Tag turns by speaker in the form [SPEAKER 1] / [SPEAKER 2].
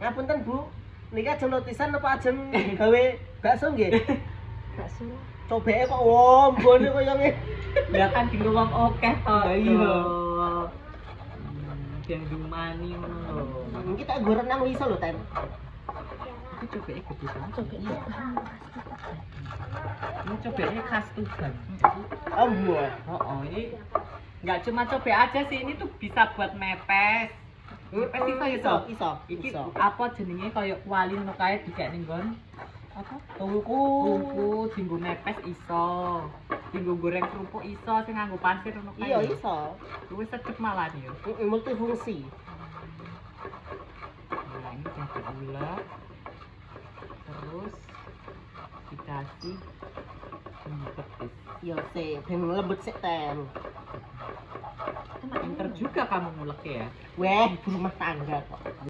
[SPEAKER 1] Ngapunten Bu, niki ajeng notisan apa ajeng gawe bakso nggih?
[SPEAKER 2] Bakso.
[SPEAKER 1] Cobeke kok wombone koyo ngene.
[SPEAKER 3] Ya kan di wong akeh to.
[SPEAKER 1] Lah iya.
[SPEAKER 3] Yang dumani ngono lho.
[SPEAKER 1] Iki tak nggo renang iso lho, Ten.
[SPEAKER 3] Iki cobeke gede banget.
[SPEAKER 2] Cobeknya
[SPEAKER 3] Ini cobeknya khas Tuban.
[SPEAKER 1] Oh, iya.
[SPEAKER 3] Oh, ini nggak cuma cobek aja sih, ini tuh bisa buat mepes. Mepes iso. Iki
[SPEAKER 1] iso.
[SPEAKER 3] apa jenenge kaya kuali ngono kae dikek ning nggon apa?
[SPEAKER 1] Tungku.
[SPEAKER 3] Tungku dienggo mepes iso. Dienggo goreng kerupuk iso sing nganggo pasir ngono kae.
[SPEAKER 1] Iya, iso.
[SPEAKER 3] Luwih sedep malah ya.
[SPEAKER 1] Multifungsi.
[SPEAKER 3] Nah, ini cabai ulek. Terus dikasih bumbu petis.
[SPEAKER 1] Iya, sih, ben lembut sik, Ten.
[SPEAKER 3] Pinter juga kamu ngulek ya.
[SPEAKER 1] Weh, ibu rumah tangga kok.